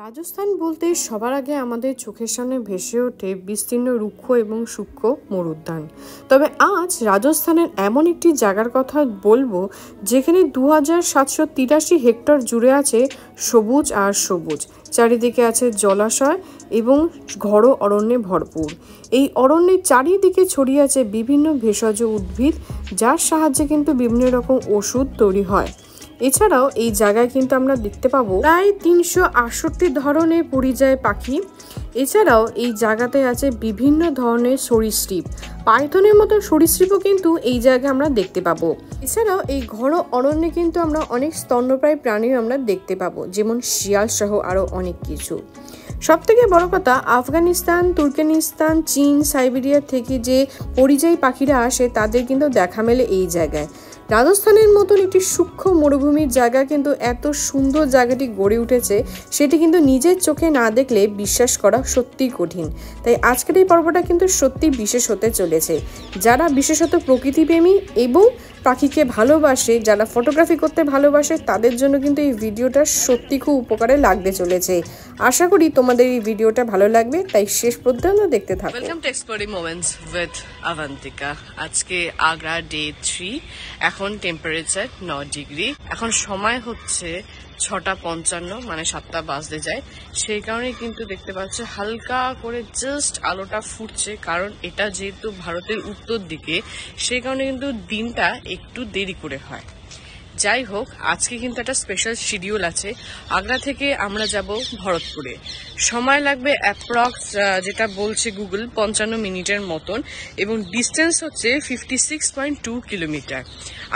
রাজস্থান বলতে সবার আগে আমাদের চোখের সামনে ভেসে ওঠে বিস্তীর্ণ রুক্ষ এবং সূক্ষ্ম মরুদ্যান। তবে আজ রাজস্থানের এমন একটি জায়গার কথা বলবো যেখানে 2783 হেক্টর জুড়ে আছে সবুজ আর সবুজ, চারিদিকে আছে জলাশয় এবং ঘন অরণ্যে ভরপুর। এই অরণ্যের চারিদিকে ছড়িয়ে আছে বিভিন্ন ভেষজ উদ্ভিদ, যার সাহায্যে কিন্তু বিভিন্ন রকম ওষুধ তৈরি হয়। এছাড়াও এই জায়গায় কিন্তু আমরা দেখতে পাবো প্রায় 368 ধরনের পরিযায়ী পাখি। এছাড়াও এই জায়গাতে আছে বিভিন্ন ধরনের সরীসৃপ, পাইথনের মতো সরীসৃপও কিন্তু এই জায়গায় আমরা দেখতে পাবো। এছাড়াও এই ঘন অরণ্যে কিন্তু আমরা অনেক স্তন্যপ্রায়ী প্রাণীও আমরা দেখতে পাবো, যেমন শিয়াল সহ আরো অনেক কিছু। সব থেকে বড় কথা, আফগানিস্তান, তুর্কমেনিস্তান, চীন, সাইবেরিয়া থেকে যে পরিযায়ী পাখিরা আসে তাদের কিন্তু দেখা মেলে এই জায়গায়। রাজস্থানের মতন একটি সূক্ষ্ম মরুভূমির জায়গা কিন্তু এত সুন্দর জায়গাটি গড়ে উঠেছে, সেটি কিন্তু নিজের চোখে না দেখলে বিশ্বাস করা সত্যিই কঠিন। তাই আজকের এই পর্বটা কিন্তু সত্যি বিশেষ হতে চলেছে। যারা বিশেষত প্রকৃতিপ্রেমী এবং পাখিকে ভালোবাসে, যারা ফটোগ্রাফি করতে ভালোবাসে, তাদের জন্য কিন্তু এই ভিডিওটা সত্যি খুব উপকারে লাগতে চলেছে। আশা করি তোমাদের এই ভিডিওটা ভালো লাগবে, তাই শেষ পর্যন্ত দেখতে থাকো। Welcome to exploring moments with Avantika. আজকে আগ্রা ডে 3। এখন টেম্পারেচার 9 ডিগ্রি। এখন সময় হচ্ছে 6:55, মানে 7টা বাজতে যায়। সেই কারণে কিন্তু দেখতে পাচ্ছ হালকা করে জাস্ট আলোটা ফুটছে, কারণ এটা যেহেতু ভারতের উত্তর দিকে, সেই কারণে কিন্তু দিনটা একটু দেরি করে হয়। যাই হোক, আজকে কিন্তু একটা স্পেশাল শিডিউল আছে। আগ্রা থেকে আমরা যাব ভরতপুরে। সময় লাগবে অ্যাপ্রক্স, যেটা বলছে গুগল, 55 মিনিটের মতন, এবং ডিস্টেন্স হচ্ছে 56.2 কিলোমিটার।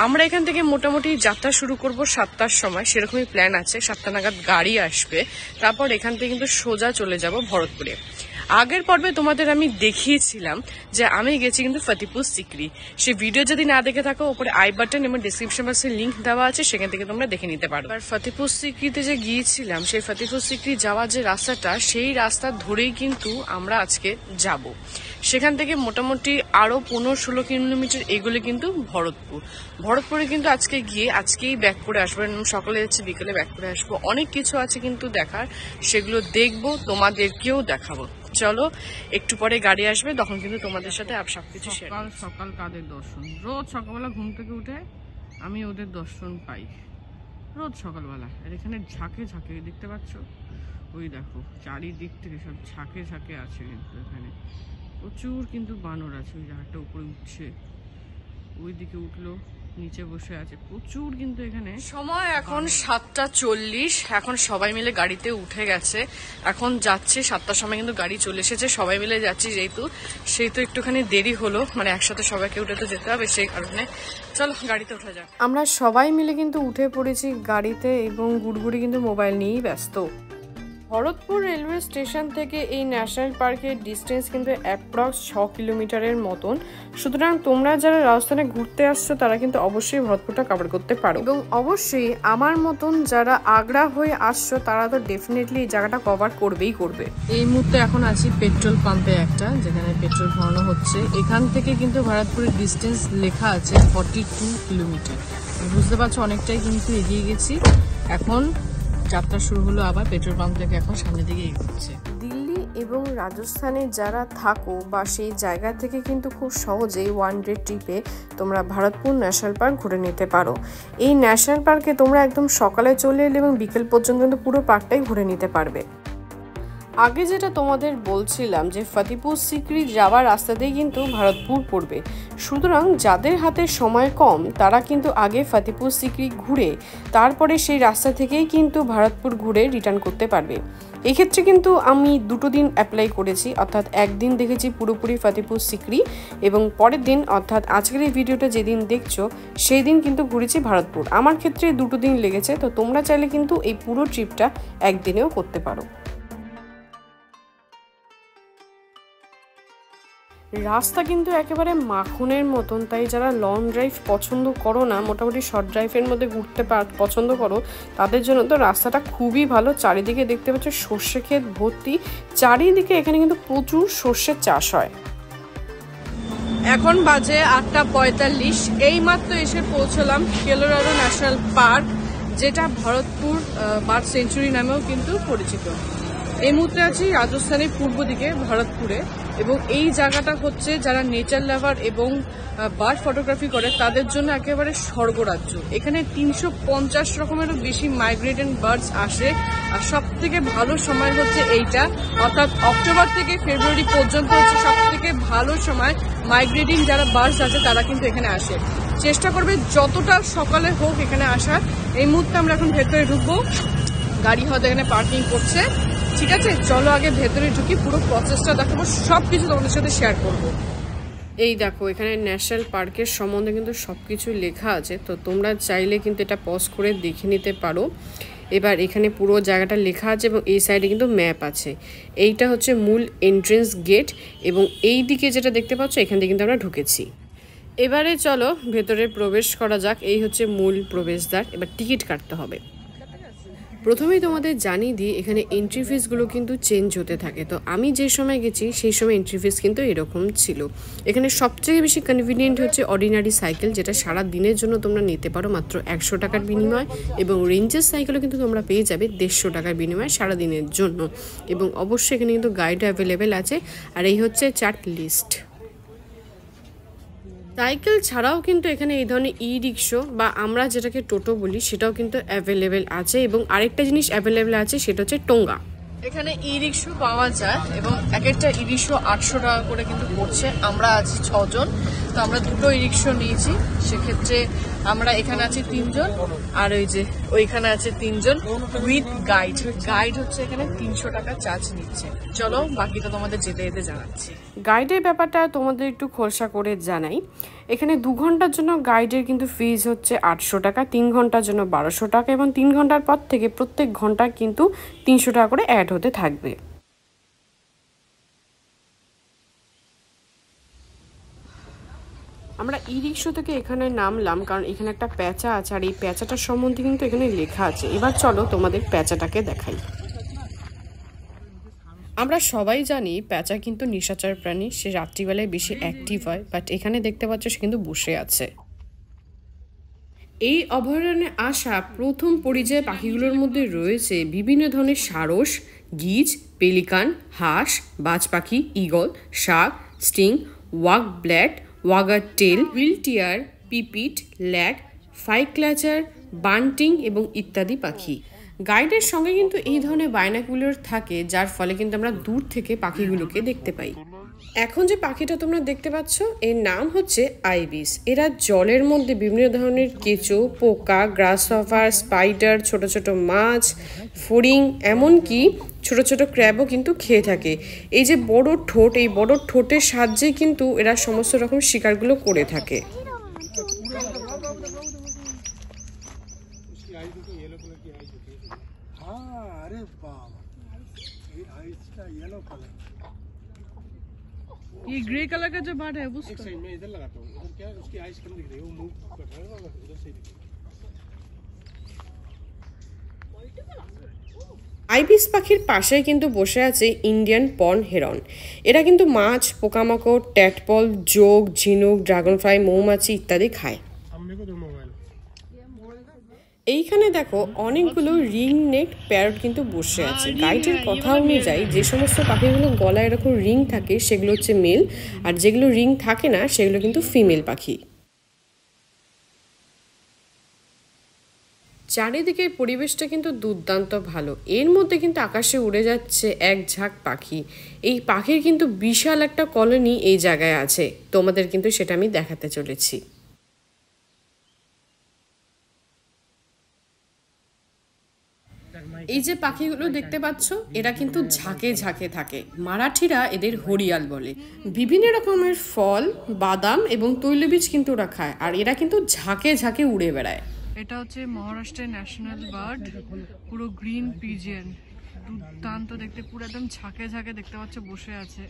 আমরা এখান থেকে মোটামুটি যাত্রা শুরু করব 7টার সময়, সেরকমই প্ল্যান আছে। 7টা নাগাদ গাড়ি আসবে, তারপর এখান থেকে কিন্তু সোজা চলে যাব ভরতপুরে। আগের পর্বে তোমাদের আমি দেখিয়েছিলাম যে আমি গেছি কিন্তু ফতেপুর সিকরি। সেই ভিডিও যদি না দেখে থাকো, উপরে আই বাটন এবং ডিসক্রিপশন বক্সে লিঙ্ক দেওয়া আছে, সেখান থেকে তোমরা দেখে নিতে পারো। আর ফতেপুর সিকরিতে যে গিয়েছিলাম, সেই ফতেপুর সিকরি যাওয়ার যে রাস্তাটা, সেই রাস্তা ধরেই কিন্তু আমরা আজকে যাব। সেখান থেকে মোটামুটি আরো 15-16 কিলোমিটার এগুলো কিন্তু ভরতপুরে কিন্তু আজকে গিয়ে আজকেই ব্যাক করে আসবো। সকালে যাচ্ছি, বিকেলে ব্যাক করে আসবো। অনেক কিছু আছে কিন্তু দেখার, সেগুলো দেখবো, তোমাদেরকেও দেখাবো। চলো, একটু পরে গাড়ি আসবে, তখন কিন্তু তোমাদের সাথে সবকিছু শেয়ার করব। সকাল কাদের দর্শন, রোজ সকালবেলা ঘুম থেকে উঠে আমি ওদের দর্শন পাই, রোজ সকালবেলা। আর এখানে ঝাঁকে ঝাঁকে দেখতে পাচ্ছ, ওই দেখো চারিদিক থেকে সব ঝাঁকে ঝাঁকে আছে। কিন্তু এখানে প্রচুর কিন্তু বানর আছে। ওই জায়গাটা উপরে উঠছে, ওই দিকে উঠলো, নিচে বসে আছে, প্রচুর কিন্তু এখানে। সময় এখন 7:40। এখন সবাই মিলে গাড়িতে উঠে গেছে, এখন যাচ্ছে। 7টার সময় কিন্তু গাড়ি চলে এসেছে, সবাই মিলে যাচ্ছি। যেহেতু একটুখানি দেরি হলো, মানে একসাথে সবাইকে উঠে তো যেতে হবে, সেই কারণে চলো গাড়িতে উঠে যাক। আমরা সবাই মিলে কিন্তু উঠে পড়েছি গাড়িতে, এবং গুড়গুড়ি কিন্তু মোবাইল নিয়েই ব্যস্ত। ভরতপুর রেলওয়ে স্টেশন থেকে এই ন্যাশনাল পার্কের ডিস্টেন্স কিন্তু অ্যাপ্রক্স 6 কিলোমিটারের মতন। সুতরাং তোমরা যারা রাজস্থানে ঘুরতে আসছো, তারা কিন্তু অবশ্যই ভরতপুরটা কভার করতে পারো, এবং অবশ্যই আমার মতন যারা আগ্রা হয়ে আসছো, তারা তো ডেফিনেটলি এই জায়গাটা কভার করবে। এই মুহূর্তে এখন আছি পেট্রোল পাম্পে একটা, যেখানে পেট্রোল ভরানো হচ্ছে। এখান থেকে কিন্তু ভরতপুরের ডিস্টেন্স লেখা আছে 42 কিলোমিটার। বুঝতে পারছো, অনেকটাই কিন্তু এগিয়ে গেছি। এখন যাত্রা শুরু হলো আবার পেট্রোল পাম্প থেকে, এখন সামনের দিকে এগোচ্ছে। দিল্লি এবং রাজস্থানে যারা থাকো বা সেই জায়গা থেকে কিন্তু খুব সহজেই 1 ডে ট্রিপে তোমরা ভরতপুর ন্যাশনাল পার্ক ঘুরে নিতে পারো। এই ন্যাশনাল পার্কে তোমরা একদম সকালে চলে এলে এবং বিকেল পর্যন্ত কিন্তু পুরো পার্কটাই ঘুরে নিতে পারবে। আগে যেটা তোমাদের বলছিলাম যে ফতেপুর সিকরি যাওয়ার রাস্তাতেই কিন্তু ভরতপুর পড়বে। সুতরাং যাদের হাতে সময় কম, তারা কিন্তু আগে ফতেপুর সিকরি ঘুরে তারপরে সেই রাস্তা থেকেই কিন্তু ভরতপুর ঘুরে রিটার্ন করতে পারবে। এক্ষেত্রে কিন্তু আমি 2 দিন অ্যাপ্লাই করেছি, অর্থাৎ একদিন দেখেছি পুরোপুরি ফতেপুর সিকরি, এবং পরের দিন অর্থাৎ আজকের এই ভিডিওটা যেদিন দেখছো সেই দিন কিন্তু ঘুরেছি ভরতপুর। আমার ক্ষেত্রে 2 দিন লেগেছে, তো তোমরা চাইলে কিন্তু এই পুরো ট্রিপটা একদিনেও করতে পারো। রাস্তা কিন্তু একেবারে মাখনের মতন, তাই যারা লং ড্রাইভ পছন্দ করো না, মোটামুটি শর্ট ড্রাইভের মধ্যে ঘুরতে পছন্দ করো, তাদের জন্য তো রাস্তাটা খুবই ভালো। চারিদিকে দেখতে পাচ্ছ সর্ষে ক্ষেত ভর্তি, চারিদিকে এখানে কিন্তু প্রচুর সর্ষের চাষ হয়। এখন বাজে 8:45। এইমাত্র এসে পৌঁছলাম কেলোরাডো ন্যাশনাল পার্ক। যেটা ভরতপুর বার্ড সেঞ্চুরি নামেও কিন্তু পরিচিত। এই মুহূর্তে আছি রাজস্থানের পূর্ব দিকে ভরতপুরে, এবং এই জায়গাটা হচ্ছে যারা নেচার লাভার এবং বার্ড ফটোগ্রাফি করে তাদের জন্য একেবারে স্বর্গরাজ্য। এখানে 350 রকমেরও বেশি মাইগ্রেটেড বার্ডস আসে, আর সব থেকে ভালো সময় হচ্ছে এইটা, অর্থাৎ অক্টোবর থেকে ফেব্রুয়ারি পর্যন্ত হচ্ছে সব থেকে ভালো সময়। মাইগ্রেটিং যারা বার্ডস আছে তারা কিন্তু এখানে আসে। চেষ্টা করবে যতটা সকালে হোক এখানে আসার। এই মুহূর্তে আমরা এখন ভেতরে ঢুকবো, গাড়ি হয়তো এখানে পার্কিং করছে। ঠিক আছে, চলো আগে ভেতরে ঢুকি, পুরো প্রসেসটা দেখাবো, সবকিছু তোমাদের সাথে শেয়ার করবো। এই দেখো, এখানে ন্যাশনাল পার্কের সম্বন্ধে কিন্তু সবকিছু লেখা আছে, তো তোমরা চাইলে কিন্তু এটা পজ করে দেখে নিতে পারো। এবার এখানে পুরো জায়গাটা লেখা আছে এবং এই সাইডে কিন্তু ম্যাপ আছে। এইটা হচ্ছে মূল এন্ট্রেন্স গেট, এবং এই দিকে যেটা দেখতে পাচ্ছ এখান থেকে কিন্তু আমরা ঢুকেছি। এবারে চলো ভেতরে প্রবেশ করা যাক। এই হচ্ছে মূল প্রবেশদ্বার, এবার টিকিট কাটতে হবে। প্রথমেই তোমাদের জানিয়ে দিই, এখানে এন্ট্রি ফিসগুলো কিন্তু চেঞ্জ হতে থাকে। তো আমি যে সময় গেছি সেই সময় এন্ট্রি ফিস কিন্তু এরকম ছিল। এখানে সবচেয়ে বেশি কনভিনিয়েন্ট হচ্ছে অর্ডিনারি সাইকেল, যেটা সারা দিনের জন্য তোমরা নিতে পারো মাত্র 100 টাকার বিনিময়, এবং রেঞ্জের সাইকেলও কিন্তু তোমরা পেয়ে যাবে 150 টাকার বিনিময় সারা দিনের জন্য। এবং অবশ্যই এখানে কিন্তু গাইড অ্যাভেলেবেল আছে। আর এই হচ্ছে চার্ট লিস্ট। সাইকেল ছাড়াও কিন্তু এখানে এই ধরনের ই রিক্সা বা আমরা যেটাকে টোটো বলি সেটাও কিন্তু অ্যাভেলেবেল আছে, এবং আরেকটা জিনিস অ্যাভেলেবেল আছে সেটা হচ্ছে টোঙ্গা। এখানে ই রিক্সা পাওয়া যায়, এবং এক একটা ই রিক্সা 800 টাকা করে কিন্তু পড়ছে। আমরা আছি 6 জন, তো আমরা দুটো ই রিক্সা নিয়েছি। সেক্ষেত্রে আমরা এখানে আছি 3 জন, আর ওই যে ওইখানে আছে 3 জন উইথ গাইড। গাইড হচ্ছে এখানে 300 টাকা চার্জ নিচ্ছে। চলো বাকিটা তোমাদের যেতে যেতে জানাচ্ছি। গাইডের ব্যাপারটা তোমাদের একটু খোলসা করে জানাই। এখানে 2 ঘন্টার জন্য গাইডের কিন্তু ফিজ হচ্ছে 800 টাকা, 3 ঘন্টার জন্য 1200 টাকা, এবং 3 ঘন্টার পর থেকে প্রত্যেক ঘন্টা কিন্তু 300 টাকা করে অ্যাড হতে থাকবে। আমরা ই রিক্সা থেকে এখানে নামলাম, কারণ এখানে একটা প্যাঁচা আছে, আর এই প্যাঁচাটার সম্বন্ধে কিন্তু এখানে লেখা আছে। এবার চলো তোমাদের প্যাঁচাটাকে দেখাই। আমরা সবাই জানি প্যাঁচা কিন্তু নিশাচর প্রাণী, সে রাত্রিবেলায় বেশি অ্যাক্টিভ হয়, বাট এখানে দেখতে পাচ্ছ সে কিন্তু বসে আছে। এই অভয়ারণ্যে আসা প্রথম পরিযায়ী পাখিগুলোর মধ্যে রয়েছে বিভিন্ন ধরনের সারস, গিজ, পেলিকান, হাঁস, বাজ পাখি, ঈগল, শাক, স্টিং, ওয়াক ব্ল্যাট, ওয়াগার টেল, হুইলটিয়ার, পিপিট, ল্যাট, ফাইক্লাচার, বান্টিং এবং ইত্যাদি পাখি। গাইডের সঙ্গে কিন্তু এই ধরনের বাইনাকুলার থাকে, যার ফলে কিন্তু আমরা দূর থেকে পাখিগুলোকে দেখতে পাই। এখন যে পাখিটা তোমরা দেখতে পাচ্ছ এর নাম হচ্ছে আইবিস। এরা জলের মধ্যে বিভিন্ন ধরনের কেঁচো, পোকা, গ্রাসহপার, স্পাইডার, ছোট ছোট মাছ, ফড়িং, এমনকি ছোট ছোট ক্র্যাবও কিন্তু খেয়ে থাকে। এই যে বড় ঠোঁট, এই বড় ঠোঁটের সাহায্যে কিন্তু এরা সমস্ত রকম শিকারগুলো করে থাকে। ये ग्रे कलर का जो बार्ड है वो एक साइड में इधर लगाता हूँ, उधर क्या है उसकी आइज कम दिख रही है, वो मूव कर रहा है ना, उधर से दिख रही है। আইবিস পাখির পাশে কিন্তু বসে আছে ইন্ডিয়ান পর্ন হেরন। এরা কিন্তু মাছ, পোকামাকড়, ট্যাডপল, যোগ, ঝিনুক, ড্রাগনফ্লাই, মৌমাছি ইত্যাদি খায়। এইখানে দেখো অনেকগুলো রিং নেক প্যারট কিন্তু বসে আছে। গাইডের কথা অনুযায়ী যে সমস্ত পাখিগুলো গলায় এরকম রিং থাকে সেগুলো হচ্ছে মেল, আর যেগুলো রিং থাকে না সেগুলো কিন্তু ফিমেল পাখি। চারিদিকের পরিবেশটা কিন্তু দুর্দান্ত ভালো। এর মধ্যে কিন্তু আকাশে উড়ে যাচ্ছে এক ঝাঁক পাখি। এই পাখির কিন্তু বিশাল একটা কলোনি এই জায়গায় আছে, তোমাদের কিন্তু সেটা আমি দেখাতে চলেছি। এই যে পাখিগুলো দেখতে পাচ্ছ এরা কিন্তু ঝাঁকে ঝাঁকে থাকে। মারাঠিরা এদের হরিয়াল বলে। বিভিন্ন রকমের ফল, বাদাম এবং তৈলবীজ কিন্তু ওরা খায়, আর এরা কিন্তু ঝাঁকে ঝাঁকে উড়ে বেড়ায়। এটা হচ্ছে মহারাষ্ট্রের ন্যাশনাল বার্ড, পুরো গ্রিন পিজিয়ন, দুর্দান্ত দেখতে, পুরো একদম ঝাঁকে ঝাঁকে দেখতে পাচ্ছ বসে আছে,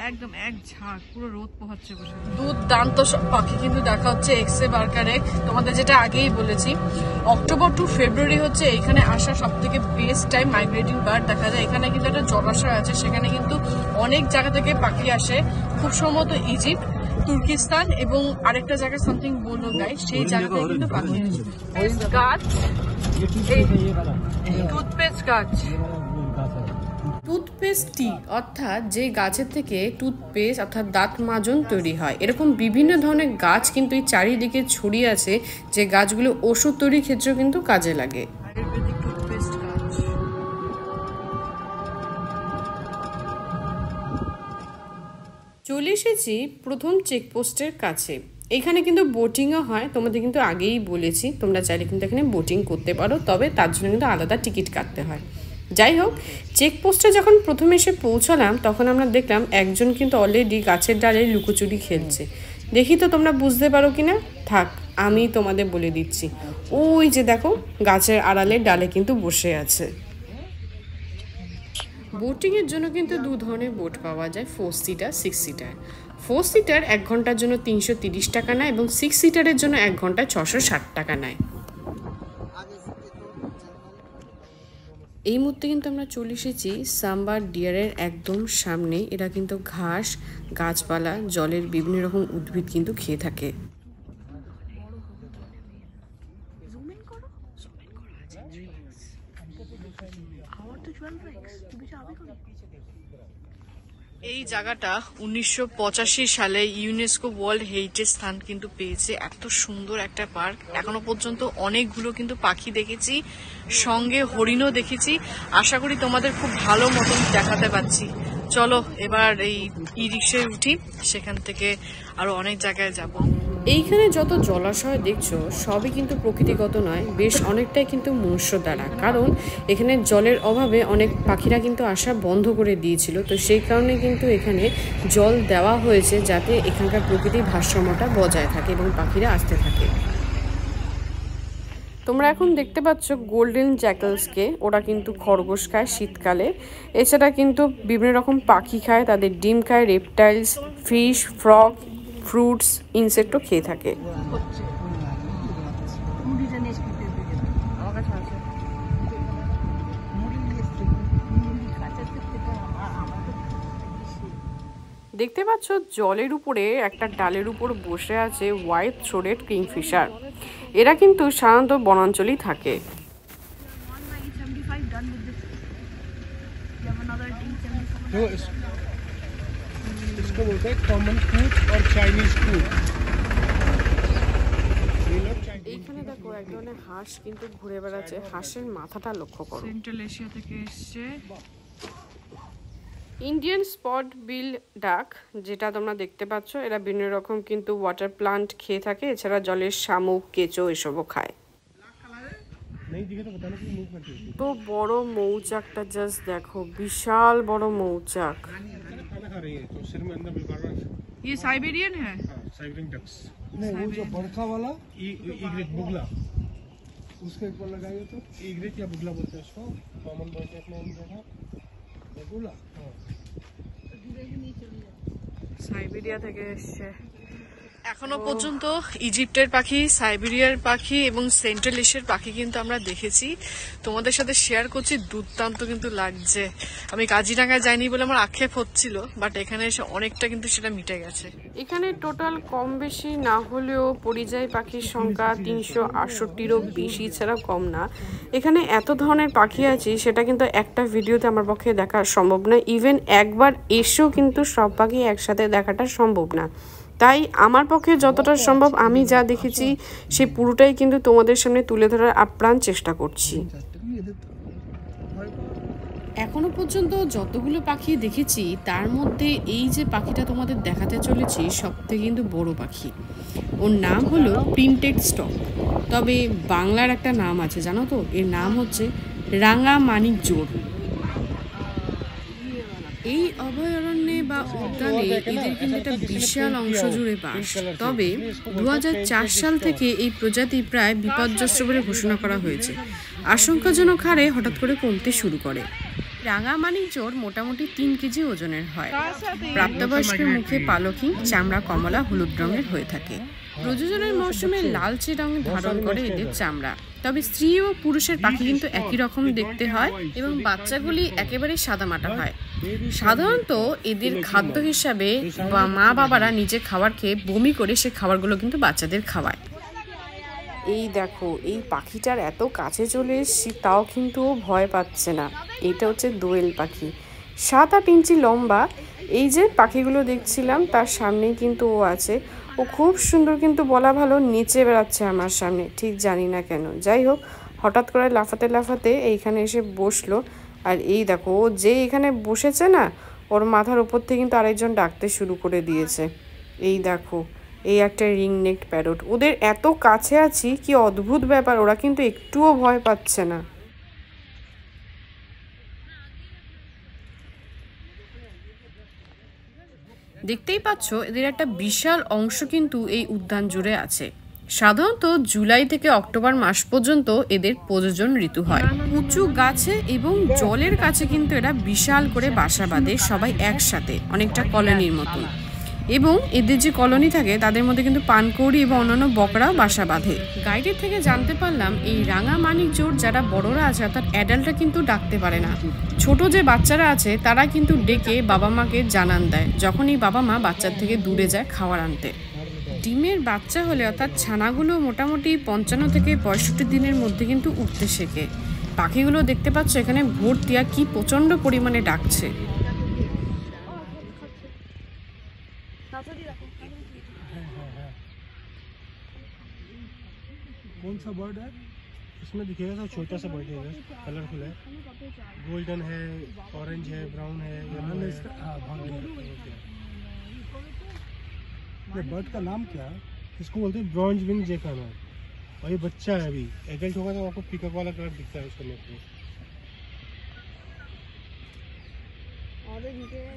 একদম এক ঝাঁক, পুরো রোদ পোহাচ্ছে বসে। দুর্দান্ত সব পাখি কিন্তু দেখা হচ্ছে এক্সে বার্কারেক। তোমাদের যেটা আগেই বলেছি, অক্টোবর টু ফেব্রুয়ারি হচ্ছে এখানে আসা সব থেকে বেস্ট টাইম মাইগ্রেটিং বার্ড দেখা যায়। এখানে কিন্তু একটা জলাশয় আছে, সেখানে কিন্তু অনেক জায়গা থেকে পাখি আসে, খুব সম্ভবত ইজিপ্ট। তুর্কিস্তান এবং আরেকটা জায়গা সামথিং বললো গাইস, সেই জায়গাটায় কিন্তু পাখি গাছ, টুথপেস্ট গাছ। টুথপেস্ট টি অর্থাৎ যে গাছের থেকে টুথপেস্ট অর্থাৎ দাঁত মাজন তৈরি হয়, এরকম বিভিন্ন ধরনের গাছ কিন্তু এই চারিদিকে ছড়িয়ে আছে, যে গাছগুলো ওষুধ তৈরির ক্ষেত্রেও কিন্তু কাজে লাগে। আয়ুর্বেদিক টুথপেস্ট গাছ। চলে এসেছি প্রথম চেকপোস্টের কাছে। এখানে কিন্তু বোটিংও হয়, তোমাদের কিন্তু আগেই বলেছি, তোমরা চাইলে কিন্তু এখানে বোটিং করতে পারো, তবে তার জন্য কিন্তু আলাদা টিকিট কাটতে হয়। যাই হোক, চেকপোস্টে যখন প্রথমে এসে পৌঁছালাম তখন আমরা দেখলাম একজন কিন্তু অলরেডি গাছের ডালে লুকোচুরি খেলছে। দেখি তো তোমরা বুঝতে পারো কিনা, থাক আমি তোমাদের বলে দিচ্ছি। ওই যে দেখো গাছের আড়ালে ডালে কিন্তু বসে আছে। বোটিংয়ের জন্য কিন্তু দু ধরনের বোট পাওয়া যায়, 4 সিটার 6 সিটার। 4 সিটার 1 ঘন্টার জন্য 330 টাকা নেয় এবং 6 সিটারের জন্য 1 ঘন্টায় 660 টাকা নেয়। এই মুহূর্তে কিন্তু আমরা চলে এসেছি সাম্বার ডিয়ারের একদম সামনে। এরা কিন্তু ঘাস, গাছপালা, জলের বিভিন্ন রকম উদ্ভিদ কিন্তু খেয়ে থাকে। এই জায়গাটা 1985 সালে ইউনেস্কো ওয়ার্ল্ড হেরিটেজ স্থান কিন্তু পেয়েছে। এত সুন্দর একটা পার্ক, এখনো পর্যন্ত অনেকগুলো কিন্তু পাখি দেখেছি, সঙ্গে হরিণও দেখেছি। আশা করি তোমাদের খুব ভালো মতন দেখাতে পারছি। চলো এবার এই ই রিক্সায় উঠি, সেখান থেকে আরো অনেক জায়গায় যাব। এইখানে যত জলাশয় দেখছো সবই কিন্তু প্রকৃতিগত নয়, বেশ অনেকটাই কিন্তু মনুষ্য দ্বারা, কারণ এখানে জলের অভাবে অনেক পাখিরা কিন্তু আসা বন্ধ করে দিয়েছিল। তো সেই কারণে কিন্তু এখানে জল দেওয়া হয়েছে যাতে এখানকার প্রকৃতির ভারসাম্যটা বজায় থাকে এবং পাখিরা আসতে থাকে। তোমরা এখন দেখতে পাচ্ছ গোল্ডেন জ্যাকেলসকে, ওরা কিন্তু খরগোশ খায় শীতকালে। এছাড়া কিন্তু বিভিন্ন রকম পাখি খায়, তাদের ডিম খায়, রেপটাইলস, ফিশ, ফ্রগ, ফ্রুটস, ইনসেক্টও খেয়ে থাকে। দেখতে পাচ্ছ জলের উপরে একটা ডালের উপর বসে আছে হোয়াইট থ্রোটেড কিংফিশার। এরা কিন্তু সাধারণত বনাঞ্চলেই থাকে। इसको बोलते हैं कॉमन फूड और चाइनीज फूड। এইখানে দেখো এক ধরনের হাঁস কিন্তু ঘুরে বেড়াচ্ছে, হাঁসের মাথাটা লক্ষ্য করো। সেন্ট্রাল এশিয়া থেকে এসছে। ইন্ডিয়ান স্পট বিল ডাক যেটা তোমরা দেখতে পাচ্ছ, এরা বিভিন্ন রকম কিন্তু ওয়াটার প্লান্ট খেয়ে থাকে, এছাড়া জলের শামুক, কেঁচো এসবও খায়। তো বড় মৌচাকটা জাস্ট দেখো, বিশাল বড় মৌচাক। ये साइबेरियन है? साइबेरियन डक्स नहीं, वो जो बड़का वाला ईग्रेट बुगला, उसके ऊपर लगाइए तो ईग्रेट या बुगला बोलते हैं उसको, कॉमन बोलते हैं अपने जगह बुगला। সাইবেরিয়া থেকে এসছে। এখনো পর্যন্ত ইজিপ্টের পাখি, সাইবেরিয়ার পাখি এবং সেন্ট্রাল এশিয়ার পাখি কিন্তু আমরা দেখেছি। তোমাদের সাথে শেয়ার করছি, দুর্দান্ত কিন্তু লাগছে। আমি কাজিরাঙ্গায় যাইনি বলে আমার আক্ষেপ হচ্ছিল, বাট এখানে এসে অনেকটা কিন্তু সেটা মিটে গেছে। এখানে টোটাল কম বেশি না হলেও পরিযায়ী পাখির সংখ্যা 368-ও বেশি, ছাড়া কম না। এখানে এত ধরনের পাখি আছে সেটা কিন্তু একটা ভিডিওতে আমার পক্ষে দেখা সম্ভব না। ইভেন একবার এসেও কিন্তু সব পাখি একসাথে দেখাটা সম্ভব না। তাই আমার পক্ষে যতটা সম্ভব আমি যা দেখেছি সে পুরোটাই কিন্তু তোমাদের সামনে তুলে ধরার আপ্রাণ চেষ্টা করছি। এখনো পর্যন্ত যতগুলো পাখি দেখেছি তার মধ্যে এই যে পাখিটা তোমাদের দেখাতে চলেছি সব থেকে কিন্তু বড় পাখি। ওর নাম হলো প্রিন্টেড স্টক, তবে বাংলার একটা নাম আছে জানো তো, এর নাম হচ্ছে রাঙা মানিক জোর। এই অভয়ারণ্যে বা উদ্যানে এদের কিন্তু একটা বিশাল অংশ জুড়ে বাস, তবে 2004 সাল থেকে এই প্রজাতি প্রায় বিপর্যস্ত বলে ঘোষণা করা হয়েছে। আশঙ্কাজনক হারে হঠাৎ করে কমতে শুরু করে। রাঙা মানিক জোর মোটামুটি 3 কেজি ওজনের হয়। প্রাপ্তবয়স্কের মুখে পালকহীন, চামড়া কমলা হলুদ রঙের হয়ে থাকে। প্রজননের মৌসুমে লালচে রং ধারণ করে এদের চামড়া, তবে স্ত্রী ও পুরুষের পাখি কিন্তু একই রকম দেখতে হয় এবং বাচ্চাগুলি একেবারে সাদামাটা হয়। সাধারণত এদের খাদ্য হিসাবে মা বাবারা নিজে খাবার খেয়ে বমি করে সে খাবারগুলো কিন্তু বাচ্চাদের খাওয়ায়। এই দেখো, এই পাখিটার এত কাছে চলে এসেছি তাও কিন্তু ও ভয় পাচ্ছে না। এটা হচ্ছে দোয়েল পাখি, 7-8 ইঞ্চি লম্বা। এই যে পাখিগুলো দেখছিলাম তার সামনেই কিন্তু ও আছে। ও খুব সুন্দর কিন্তু বলা ভালো নেচে বেড়াচ্ছে আমার সামনে, ঠিক জানি না কেন। যাই হোক, হঠাৎ করে লাফাতে লাফাতে এইখানে এসে বসলো। আর এই দেখো, ও যে এখানে বসেছে না, ওর মাথার ওপর থেকে কিন্তু আরেকজন ডাকতে শুরু করে দিয়েছে। এই দেখো, এই একটা রিং নেকড প্যারট। ওদের এত কাছে আছি, কি অদ্ভুত ব্যাপার, ওরা কিন্তু একটুও ভয় পাচ্ছে না। দেখতেই পাচ্ছ এদের একটা বিশাল অংশ কিন্তু এই উদ্যান জুড়ে আছে। সাধারণত জুলাই থেকে অক্টোবর মাস পর্যন্ত এদের প্রজনন ঋতু হয়। উঁচু গাছে এবং জলের কাছে কিন্তু এরা বিশাল করে বাসা বাঁধে, সবাই একসাথে, অনেকটা কলোনির মতন। এবং এদের যে কলোনি থাকে তাদের মধ্যে কিন্তু পানকৌড়ি এবং অন্যান্য বকরাও বাসা বাঁধে। গাইডের থেকে জানতে পারলাম এই রাঙা মানিকজোড় যারা বড়রা আছে অর্থাৎ অ্যাডাল্টরা কিন্তু ডাকতে পারে না। ছোট যে বাচ্চারা আছে তারা কিন্তু ডেকে বাবা মাকে জানান দেয় যখন এই বাবা মা বাচ্চার থেকে দূরে যায় খাবার আনতে। ডিমের বাচ্চা হলে অর্থাৎ ছানাগুলো মোটামুটি 55 থেকে 65 দিনের মধ্যে কিন্তু উঠতে শেখে। পাখিগুলো দেখতে পাচ্ছ এখানে ভর্তি, আর কি প্রচন্ড পরিমাণে ডাকছে। कौन सा बर्ड है इसमें दिखेगा? तो छोटा सा बर्ड है, कलरफुल है, गोल्डन है, ऑरेंज है, ब्राउन है, येलो है। ये बर्ड का नाम क्या है? इसको बोलते हैं ब्रॉन्ज विंग जेकन है, और ये बच्चा है, अभी एडल्ट होगा तो आपको पीकॉक वाला कलर दिखता है उसका नेक में।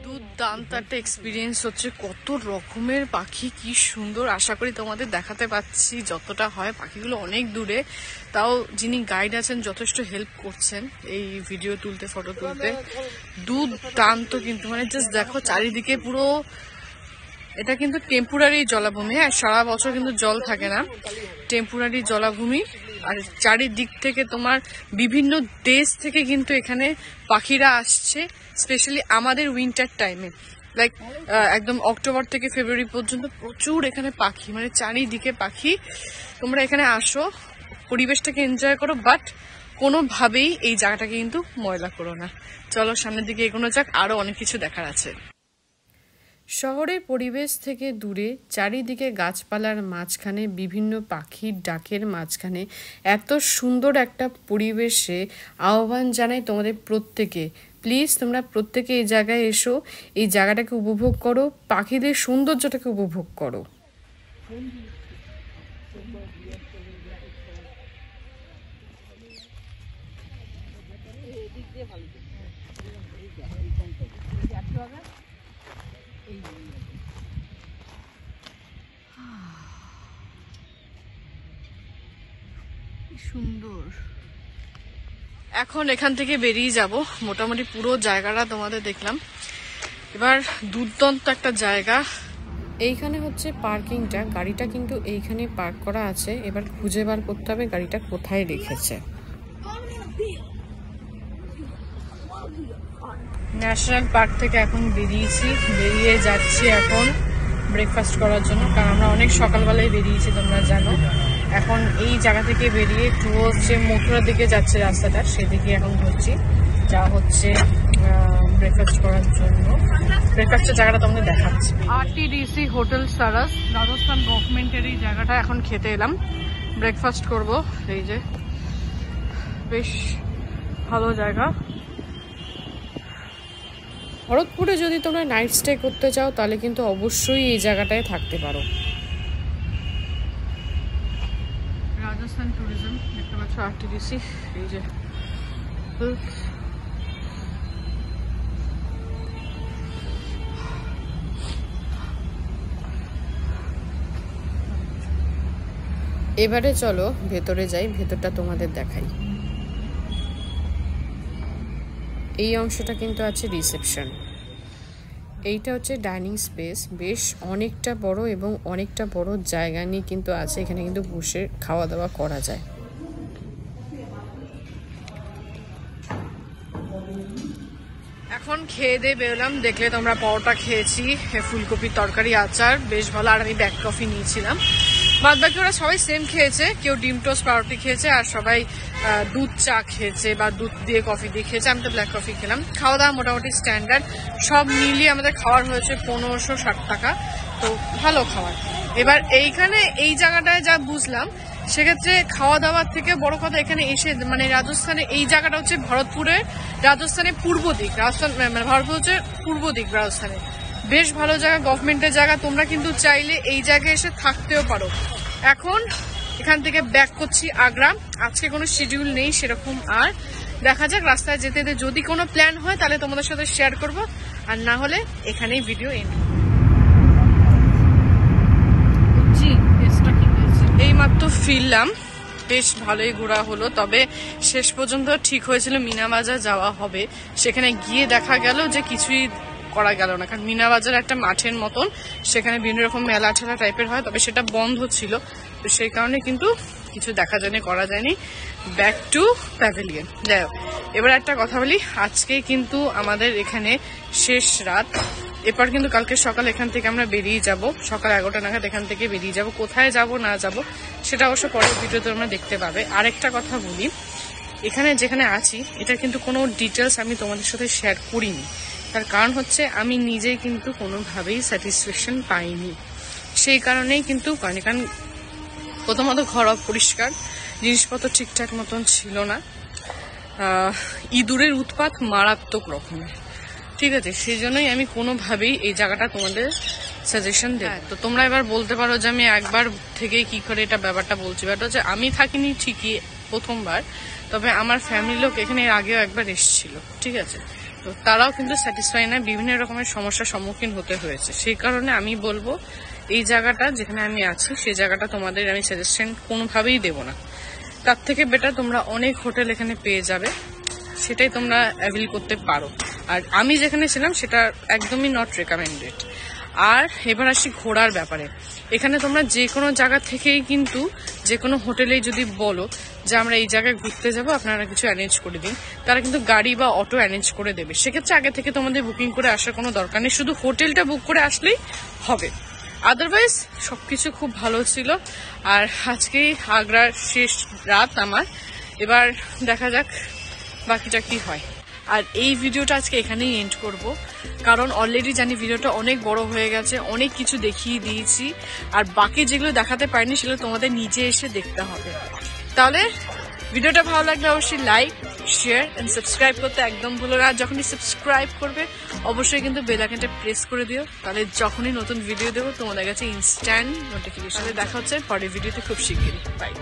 দুর্দান্ত একটা এক্সপিরিয়েন্স হচ্ছে, কত রকমের পাখি, কি সুন্দর। আশা করি তোমাদের দেখাতে পাচ্ছি যতটা হয়। পাখিগুলো অনেক দূরে, তাও যিনি গাইড আছেন যথেষ্ট হেল্প করছেন এই ভিডিও তুলতে, ফটো তুলতে। দুর্দান্ত কিন্তু, মানে জাস্ট দেখো চারিদিকে পুরো, এটা কিন্তু টেম্পোরারি জলাভূমি, হ্যাঁ, সারা বছর কিন্তু জল থাকে না, টেম্পোরারি জলাভূমি। আর চারিদিক থেকে তোমার বিভিন্ন দেশ থেকে কিন্তু এখানে পাখিরা আসছে, স্পেশালি আমাদের উইন্টার টাইমে, লাইক একদম অক্টোবর থেকে ফেব্রুয়ারি পর্যন্ত প্রচুর এখানে পাখি, মানে চারিদিকে পাখি। তোমরা এখানে আসো, পরিবেশটাকে এনজয় করো, বাট কোনোভাবেই এই জায়গাটাকে কিন্তু ময়লা করো না। চলো সামনের দিকে এগোনো যাক, আরো অনেক কিছু দেখার আছে। শহরের পরিবেশ থেকে দূরে চারিদিকে গাছপালার মাঝখানে বিভিন্ন পাখির ডাকের মাঝখানে এত সুন্দর একটা পরিবেশে আহ্বান জানাই তোমাদের প্রত্যেকে, প্লিজ তোমরা প্রত্যেকে এই জায়গায় এসো, এই জায়গাটাকে উপভোগ করো, পাখিদের সৌন্দর্যটাকে উপভোগ করো। সুন্দর। এখন এখান থেকে বেরিয়ে যাব, মোটামুটি পুরো জায়গাটা তোমাদের দেখলাম। এবার দুর্দান্ত একটা জায়গা, এইখানে হচ্ছে পার্কিংটা, গাড়িটা কিন্তু এইখানে পার্ক করা আছে। এবার খুঁজে বার করতে হবে গাড়িটা কোথায় রেখেছে। ন্যাশনাল পার্ক থেকে এখন বেরিয়ে যাচ্ছি এখন ব্রেকফাস্ট করার জন্য, কারণ আমরা অনেক সকালবেলায় বেরিয়েছি তোমরা জানো। এখন এই জায়গা থেকে বেরিয়ে টুয়ার্ডস যে মথুরার দিকে যাচ্ছে রাস্তাটা, সেদিকে এখন ঘুরছি, যা হচ্ছে ব্রেকফাস্ট করার জন্য। ব্রেকফাস্টের জায়গাটা তোমাদের দেখাচ্ছি। RTDC হোটেল সারাস, রাজস্থান গভর্নমেন্টের এই জায়গাটা এখন খেতে এলাম, ব্রেকফাস্ট করব। এই যে বেশ ভালো জায়গা। ভরতপুরে যদি তোমরা নাইট স্টে করতে চাও তাহলে কিন্তু অবশ্যই এই জায়গাটায় থাকতে পারো। রাজস্থান ট্যুরিজম দেখতে পাচ্ছ, RTDC, এই যে এবারে চলো ভেতরে যাই, ভেতরটা তোমাদের দেখাই। এই অংশটা কিন্তু আছে রিসেপশন, এইটা হচ্ছে ডাইনিং স্পেস, বেশ অনেকটা বড় এবং অনেকটা বড় জায়গা নিয়ে কিন্তু আছে। এখানে কিন্তু বসে খাওয়া দাওয়া করা যায়। এখন খেয়ে দিয়ে বেরোলাম, দেখলে তোমরা পরোটা খেয়েছি, ফুলকপির তরকারি, আচার, বেশ ভালো। আর আমি ব্ল্যাক কফি নিয়েছিলাম। বাদ বাকি ওরা সবাই সেম খেয়েছে, কেউ ডিম টোস্ট পাউরুটি খেয়েছে, আর সবাই দুধ চা খেয়েছে বা দুধ দিয়ে কফি দিয়ে খেয়েছে। আমি তো ব্ল্যাক কফি খেলাম। খাওয়া দাওয়া মোটামুটি স্ট্যান্ডার্ড, সব মিলিয়ে আমাদের খাওয়ার হয়েছে 1560 টাকা, তো ভালো খাওয়ার। এবার এইখানে এই জায়গাটায় যা বুঝলাম, সেক্ষেত্রে খাওয়া দাওয়ার থেকে বড় কথা এখানে এসে, মানে রাজস্থানে এই জায়গাটা হচ্ছে ভরতপুরের রাজস্থানের পূর্ব দিক, রাজস্থান মানে ভারতপুর হচ্ছে পূর্ব দিক রাজস্থানে, বেশ ভালো জায়গা, গভর্নমেন্টের জায়গা। তোমরা কিন্তু চাইলে এই জায়গায় এসে থাকতেও পারো। এখন এখান থেকে ব্যাক করছি আগ্রা। আজকে কোনো শিডিউল নেই সেরকম, আর দেখা যাক রাস্তায় যেতে যেতে যদি কোনো প্ল্যান হয় তাহলে তোমাদের সাথে শেয়ার করব, আর না হলে এখানেই ভিডিও এন্ড। এইমাত্র ফিরলাম, বেশ ভালোই ঘোরা হলো। তবে শেষ পর্যন্ত ঠিক হয়েছিল মিনাবাজার যাওয়া হবে, সেখানে গিয়ে দেখা গেল যে কিছুই করা গেল না, কারণ মিনাবাজার একটা মাঠের মতন, সেখানে বিভিন্ন রকম মেলা ঠেলা টাইপের হয়, তবে সেটা বন্ধ ছিল, তো সেই কারণে কিন্তু কিছু দেখা যায়নি, করা যায়নি। Back to pavilion. যাই হোক, এবার একটা কথা বলি, আজকে কিন্তু আমাদের এখানে শেষ রাত। এরপর কিন্তু কালকে সকাল এখান থেকে আমরা বেরিয়ে যাব, সকাল 11টা নাগাদ এখান থেকে বেরিয়ে যাব। কোথায় যাব না যাব সেটা অবশ্য পরের ভিডিওতে তোমরা দেখতে পাবে। আরেকটা কথা বলি, এখানে যেখানে আছি এটা কিন্তু কোনো ডিটেলস আমি তোমাদের সাথে শেয়ার করিনি, তার কারণ হচ্ছে আমি নিজেই কিন্তু কোনোভাবেই স্যাটিসফ্যাকশন পাইনি। সেই কারণেই কিন্তু কারণ প্রথমত ঘর অপরিষ্কার, জিনিসপত্র ঠিকঠাক মতন ছিল না, ইঁদুরের উৎপাত মারাত্মক রকমের, ঠিক আছে। সেই জন্যই আমি কোনোভাবেই এই জায়গাটা তোমাদের সাজেশন দেব। তো তোমরা এবার বলতে পারো যে আমি একবার থেকে কি করে এটা ব্যাপারটা বলছি, বাট হচ্ছে আমি থাকিনি ঠিকই প্রথমবার, তবে আমার ফ্যামিলির লোক এখানে এর আগেও একবার এসেছিল, ঠিক আছে। তো তারাও কিন্তু স্যাটিসফাই না, বিভিন্ন রকমের সমস্যার সম্মুখীন হতে হয়েছে। সেই কারণে আমি বলবো এই জায়গাটা যেখানে আমি আছি সেই জায়গাটা তোমাদের আমি সাজেশন কোনোভাবেই দেবো না। তার থেকে বেটার তোমরা অনেক হোটেল এখানে পেয়ে যাবে, সেটাই তোমরা অ্যাভেল করতে পারো। আর আমি যেখানে ছিলাম সেটা একদমই নট রেকমেন্ডেড। আর এবার আসি ঘোরার ব্যাপারে। এখানে তোমরা যে কোনো জায়গা থেকেই কিন্তু যে কোনো হোটেলেই যদি বলো যে আমরা এই জায়গায় ঘুরতে যাব, আপনারা কিছু অ্যারেঞ্জ করে দিন, তারা কিন্তু গাড়ি বা অটো অ্যারেঞ্জ করে দেবে। সেক্ষেত্রে আগে থেকে তোমাদের বুকিং করে আসার কোনো দরকার নেই, শুধু হোটেলটা বুক করে আসলেই হবে। আদারওয়াইজ সবকিছু খুব ভালো ছিল। আর আজকেই আগ্রার শেষ রাত আমার, এবার দেখা যাক বাকিটা কি হয়। আর এই ভিডিওটা আজকে এখানেই এন্ড করব, কারণ অলরেডি জানি ভিডিওটা অনেক বড় হয়ে গেছে, অনেক কিছু দেখিয়ে দিয়েছি, আর বাকি যেগুলো দেখাতে পারিনি সেগুলো তোমাদের নিজে এসে দেখতে হবে। তাহলে ভিডিওটা ভালো লাগলে অবশ্যই লাইক, শেয়ার এন্ড সাবস্ক্রাইব করতে একদম ভুলো না। আর যখনই সাবস্ক্রাইব করবে অবশ্যই কিন্তু বেল আইকনটা প্রেস করে দিও, তাহলে যখনই নতুন ভিডিও দেবো তোমাদের কাছে ইনস্ট্যান্ট নোটিফিকেশনে দেখা হচ্ছে পরের ভিডিওতে খুব শিগগিরই। বাই।